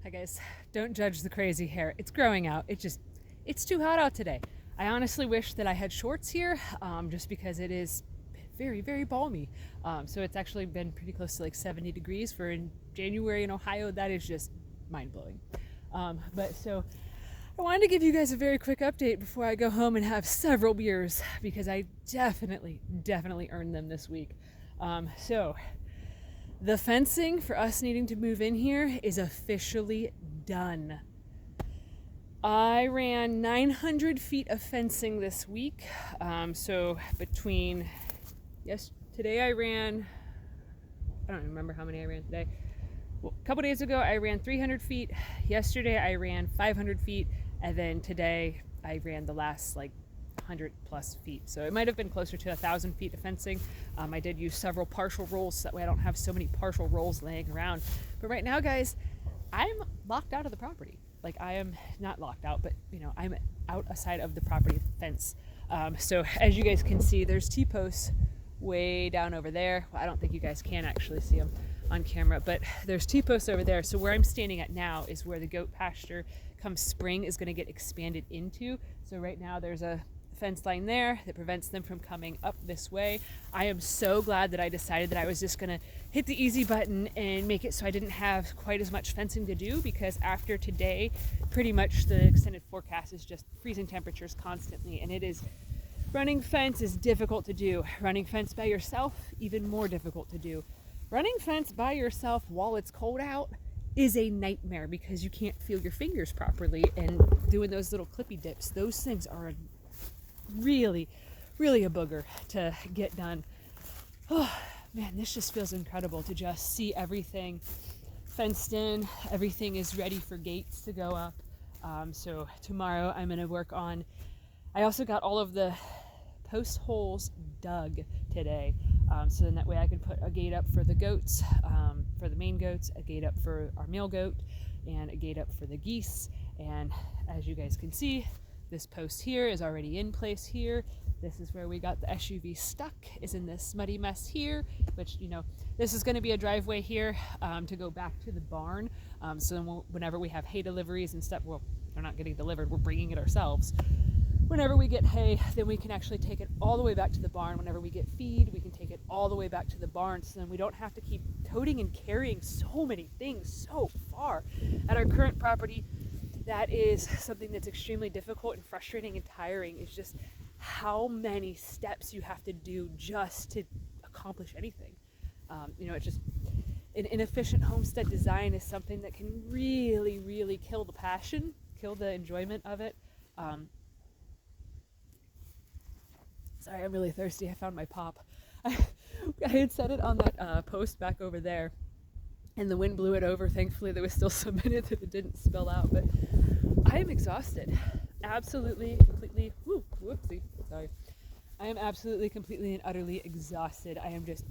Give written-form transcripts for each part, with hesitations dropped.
Hi guys, don't judge the crazy hair. It's growing out. It's too hot out today. I honestly wish that I had shorts here, just because it is very, very balmy. So it's actually been pretty close to like 70 degrees for in January in Ohio. That is just mind blowing. But so I wanted to give you guys a very quick update before I go home and have several beers because I definitely earned them this week. So the fencing for us needing to move in here is officially done. I ran 900 feet of fencing this week. So between, today I ran, I don't remember how many I ran today. Well, a couple days ago I ran 300 feet. Yesterday I ran 500 feet. And then today I ran the last like 100 plus feet. So it might have been closer to 1,000 feet of fencing. I did use several partial rolls so that way I don't have so many partial rolls laying around. But right now, guys, I'm locked out of the property. Like, I am not locked out, but I'm outside of the property fence. So as you guys can see, there's T-posts way down over there. Well, I don't think you guys can actually see them on camera, but there's T-posts over there. So where I'm standing at now is where the goat pasture come spring is going to get expanded into. So right now there's a fence line there that prevents them from coming up this way. I am so glad that I decided that I was just gonna hit the easy button and make it so I didn't have quite as much fencing to do, because after today, pretty much the extended forecast is just freezing temperatures constantly, and running fence is difficult to do. Running fence by yourself, even more difficult to do. Running fence by yourself while it's cold out is a nightmare because you can't feel your fingers properly, and doing those little clippy dips, those things are really a booger to get done. Oh man, this just feels incredible to just see everything fenced in. Everything is ready for gates to go up. So tomorrow I'm going to work on, I also got all of the post holes dug today, so then that way I can put a gate up for the goats, for the main goats, a gate up for our male goat, and a gate up for the geese. And as you guys can see, this post here is already in place here. This is where we got the SUV stuck, is in this muddy mess here, which, this is going to be a driveway here to go back to the barn. So then whenever we have hay deliveries and stuff, well, they're not getting delivered, we're bringing it ourselves. Whenever we get hay, then we can actually take it all the way back to the barn. Whenever we get feed, we can take it all the way back to the barn, so then we don't have to keep toting and carrying so many things so far. At our current property, that is something that's extremely difficult and frustrating and tiring, is just how many steps you have to do just to accomplish anything. It's just an inefficient homestead design is something that can really kill the passion, kill the enjoyment of it. Sorry, I'm really thirsty. I found my pop. I had set it on that post back over there, and the wind blew it over. Thankfully, there was still some in it that it didn't spill out, but I am exhausted. Absolutely, completely, whoopsie, sorry. I am absolutely, completely, and utterly exhausted. I am just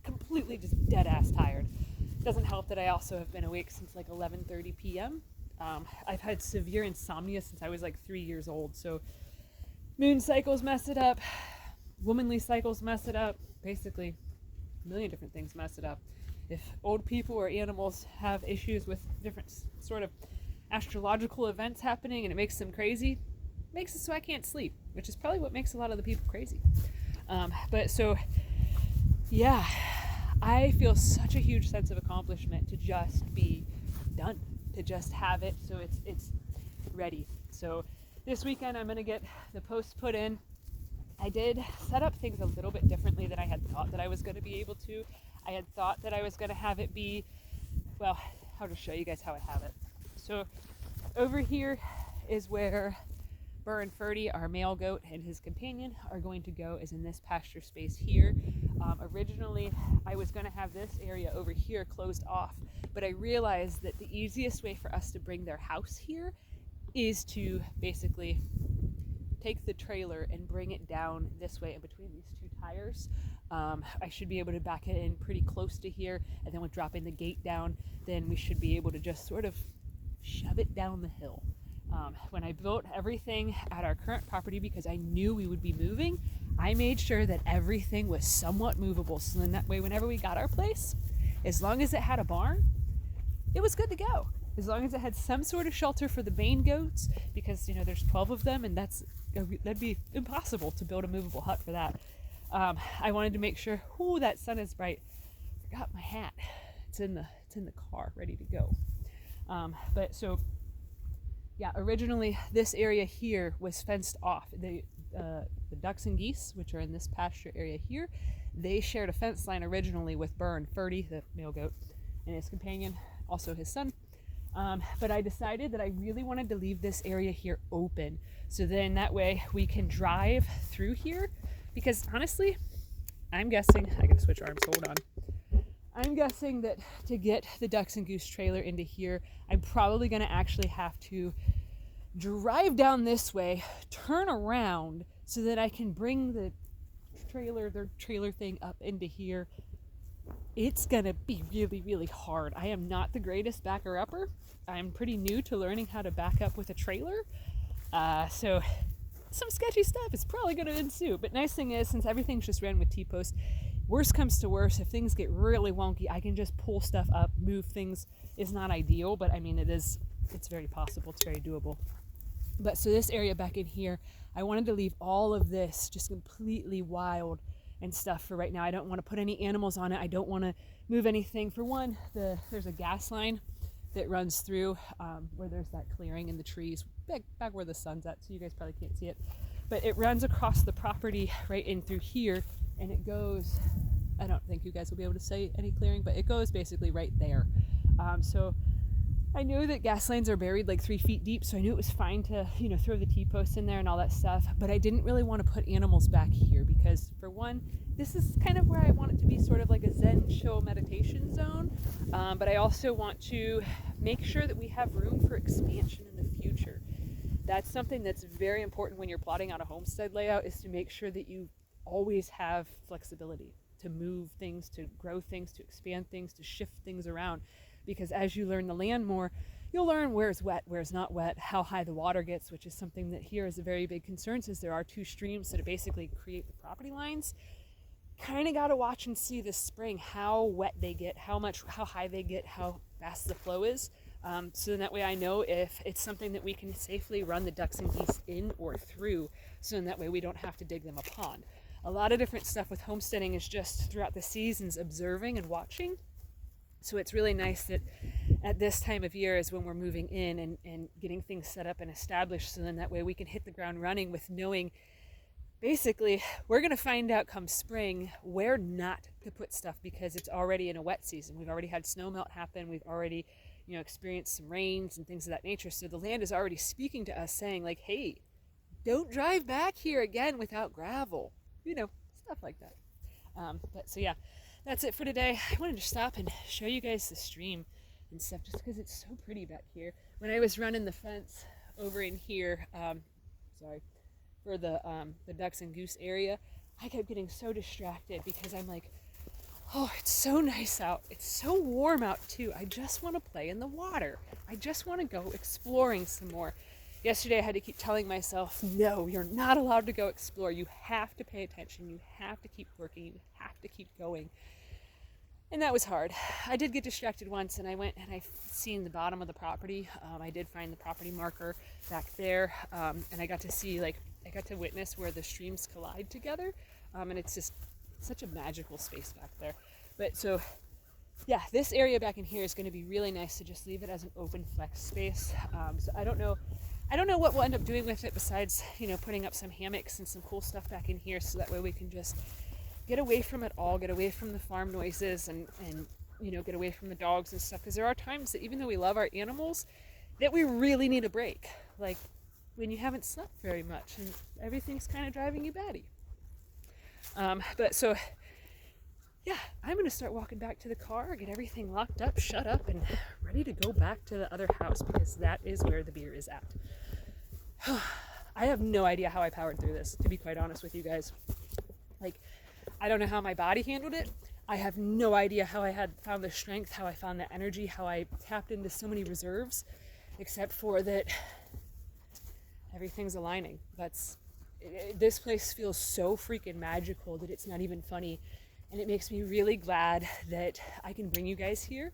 completely just dead-ass tired. It doesn't help that I also have been awake since like 11:30 p.m. I've had severe insomnia since I was like 3 years old, so moon cycles mess it up, womanly cycles mess it up, basically a million different things mess it up. If old people or animals have issues with different sort of astrological events happening and it makes them crazy, it makes it so I can't sleep, which is probably what makes a lot of the people crazy. But so, yeah, I feel such a huge sense of accomplishment to just be done, to just have it so it's ready. So this weekend I'm going to get the posts put in. I did set up things a little bit differently than I had thought that I was going to be able to. I had thought that I was going to have it be, well, I'll just show you guys how I have it. So over here is where Burr and Ferdy, our male goat, and his companion are going to go, is in this pasture space here. Originally, I was going to have this area over here closed off, but I realized that the easiest way for us to bring their house here is to basically take the trailer and bring it down this way in between these two tires. I should be able to back it in pretty close to here, and then with dropping the gate down, then we should be able to just sort of shove it down the hill. When I built everything at our current property, because I knew we would be moving, I made sure that everything was somewhat movable, so then that way whenever we got our place, as long as it had a barn, it was good to go. as long as it had some sort of shelter for the Maine goats, because there's 12 of them, and that'd be impossible to build a movable hut for that. I wanted to make sure, that sun is bright. Forgot my hat. It's in the car, ready to go. But so, yeah, originally this area here was fenced off. The ducks and geese, which are in this pasture area here, they shared a fence line originally with Burn, Ferdy, the male goat, and his companion, also his son. But I decided that I really wanted to leave this area here open, so then that way we can drive through here, because honestly, I'm guessing, I gotta switch arms, hold on. I'm guessing that to get the ducks and goose trailer into here, I'm probably gonna actually have to drive down this way, turn around, so that I can bring the trailer thing up into here. It's gonna be really, really hard. I am not the greatest backer-upper. I'm pretty new to learning how to back up with a trailer. So some sketchy stuff is probably gonna ensue. But nice thing is, since everything's just ran with T-posts, worst comes to worst, if things get really wonky, I can just pull stuff up, move things. Is not ideal, but I mean, it's very possible, it's very doable. But so this area back in here, I wanted to leave all of this just completely wild and stuff for right now. I don't want to put any animals on it. I don't want to move anything. For one, there's a gas line that runs through where there's that clearing in the trees, back where the sun's at, so you guys probably can't see it. But it runs across the property right in through here, and it goes, I don't think you guys will be able to say any clearing, but it goes basically right there. So I knew that gas lines are buried like 3 feet deep, so I knew it was fine to, throw the T-posts in there and all that stuff, but I didn't really want to put animals back here because, for one, this is kind of where I want it to be sort of like a Zen chill meditation zone, but I also want to make sure that we have room for expansion in the future. That's something that's very important when you're plotting out a homestead layout, is to make sure that you always have flexibility to move things, to grow things, to expand things, to shift things around. Because as you learn the land more, you'll learn where's wet, where's not wet, how high the water gets, which is something that here is a very big concern, since there are 2 streams that basically create the property lines. Kind of got to watch and see this spring how wet they get, how high they get, how fast the flow is. So then that way I know if it's something that we can safely run the ducks and geese in or through, so then that way we don't have to dig them a pond. A lot of different stuff with homesteading is just throughout the seasons observing and watching. So it's really nice that at this time of year is when we're moving in and getting things set up and established, so then that way we can hit the ground running with knowing, basically, we're going to find out come spring where not to put stuff, because it's already in a wet season. We've already had snow melt happen. We've already, experienced some rains and things of that nature. So the land is already speaking to us saying like, hey, don't drive back here again without gravel, stuff like that. But so yeah. That's it for today. I wanted to stop and show you guys the stream and stuff, just because it's so pretty back here. When I was running the fence over in here, for the ducks and goose area, I kept getting so distracted because I'm like, oh, it's so nice out. It's so warm out too. I just want to play in the water. I just want to go exploring some more. Yesterday I had to keep telling myself, no, you're not allowed to go explore. You have to pay attention. You have to keep working. You have to keep going. And that was hard. I did get distracted once, and I went and I seen the bottom of the property. I did find the property marker back there, and I got to witness where the streams collide together, and it's just such a magical space back there. But so, yeah, this area back in here is going to be really nice to just leave it as an open flex space. So I don't know what we'll end up doing with it besides, putting up some hammocks and some cool stuff back in here, so that way we can just get away from it all, get away from the farm noises and get away from the dogs and stuff. Because there are times that even though we love our animals, that we really need a break. Like when you haven't slept very much and everything's kind of driving you batty. But so, yeah, I'm going to start walking back to the car, get everything locked up, shut up, and ready to go back to the other house, because that is where the beer is at. I have no idea how I powered through this, to be quite honest with you guys. I don't know how my body handled it. I have no idea how I had found the strength, how I found the energy, how I tapped into so many reserves, except for that everything's aligning. This place feels so freaking magical that it's not even funny. And it makes me really glad that I can bring you guys here.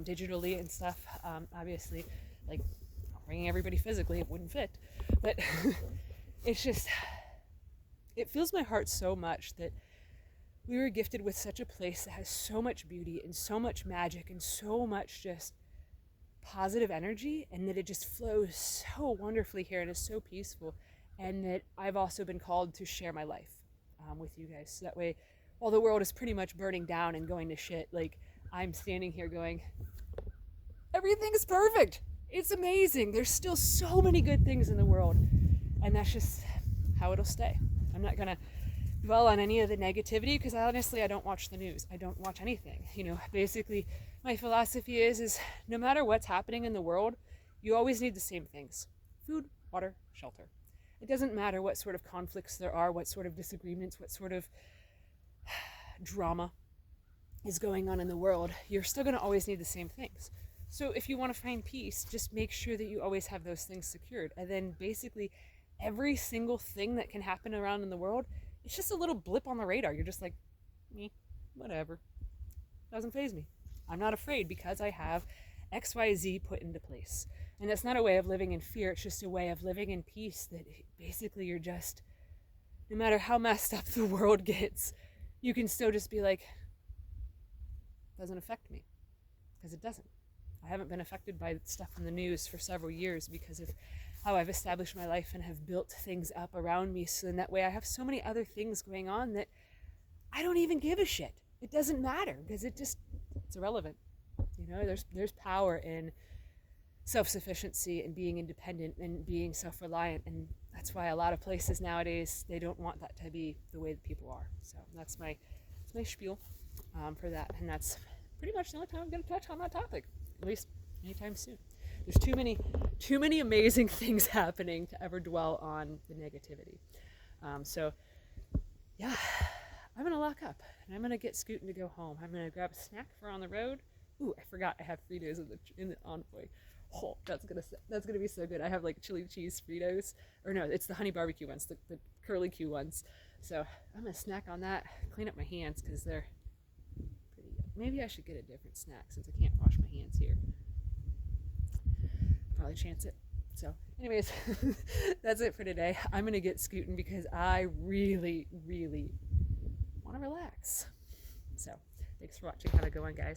digitally and stuff. Obviously, like bringing everybody physically, it wouldn't fit. But it's just, it fills my heart so much that we were gifted with such a place that has so much beauty and so much magic and so much just positive energy, and that it just flows so wonderfully here and is so peaceful. And that I've also been called to share my life with you guys. So that way, while the world is pretty much burning down and going to shit, like I'm standing here going, everything's perfect. It's amazing. There's still so many good things in the world. And that's just how it'll stay. I'm not going to dwell on any of the negativity because honestly, I don't watch the news. I don't watch anything. You know, basically, my philosophy is no matter what's happening in the world, you always need the same things: food, water, shelter. It doesn't matter what sort of conflicts there are, what sort of disagreements, what sort of drama is going on in the world. You're still going to always need the same things. So if you want to find peace, just make sure that you always have those things secured. And then basically every single thing that can happen around in the world, it's just a little blip on the radar. You're just like, me, whatever. Doesn't faze me. I'm not afraid because I have XYZ put into place. And that's not a way of living in fear. It's just a way of living in peace that basically you're just, no matter how messed up the world gets, you can still just be like, doesn't affect me. Because it doesn't. I haven't been affected by stuff in the news for several years because of how I've established my life and have built things up around me. So in that way, I have so many other things going on that I don't even give a shit. It doesn't matter because it's irrelevant. You know, there's power in self-sufficiency and being independent and being self-reliant, and that's why a lot of places nowadays they don't want that to be the way that people are. So that's my spiel for that, and that's pretty much the only time I'm going to touch on that topic, at least anytime soon. There's too many amazing things happening to ever dwell on the negativity. So yeah, I'm gonna lock up and I'm gonna get scooting to go home. I'm gonna grab a snack for on the road. Ooh, I forgot I have Fritos in the envoy. Oh, that's gonna be so good. I have like chili cheese Fritos, or no, it's the honey barbecue ones, the curly Q ones. So I'm gonna snack on that. Clean up my hands because they're pretty. Maybe I should get a different snack since I can't wash my hands here. Probably chance it. So, anyways, that's it for today. I'm gonna get scooting because I really, really want to relax. So, thanks for watching. Have a good one, guys.